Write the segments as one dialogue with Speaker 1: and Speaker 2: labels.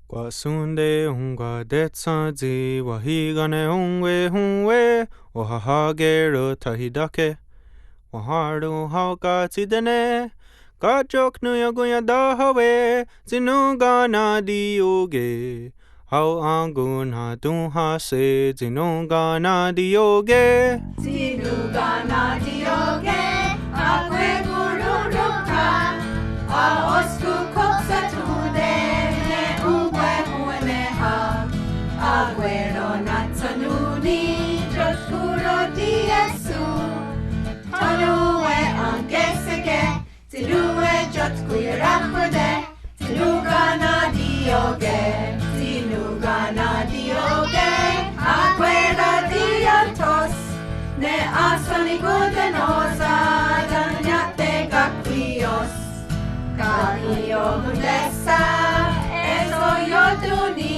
Speaker 1: Kwa sunde ungwa detsanzi wahigane ungwe hunwe ohahagero tahidake waharu hauka tsidene kachok nuyaguya dahawe zinuga na dioge hau angun hatun hase zinuga na dioge
Speaker 2: akwe guru rukha aosku koksa tude Aguero natsanuni jotkuro diesu Tanue angeseke Tinue jotkuirapode Tinugana dioge Aguera diantos Ne asani gudenosa Danyate kakrios Kakrio gudesa Eso yoduni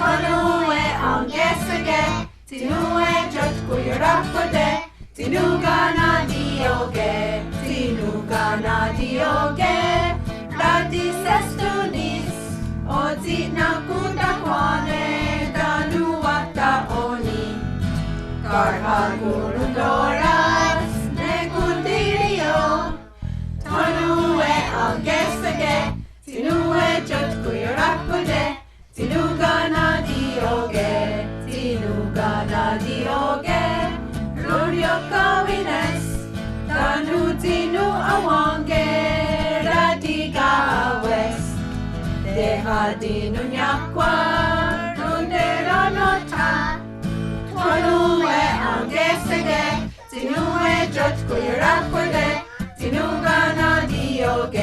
Speaker 2: Tanue angesege, tinue jotkuyurapode, tinugana dioge, radisestunis, ozitna kudakwane, danuata oni, karha gurundoras, negundirio, tanue angesege, tinue jotkuyurapode, Tinugana dioge, Rudio kawines, Tanu tinu awange, Radiga awes, Deha dinu nyakwa, Rundera nota, Twanue angesege, Tinue jotkuirakwede, Tinugana dioge.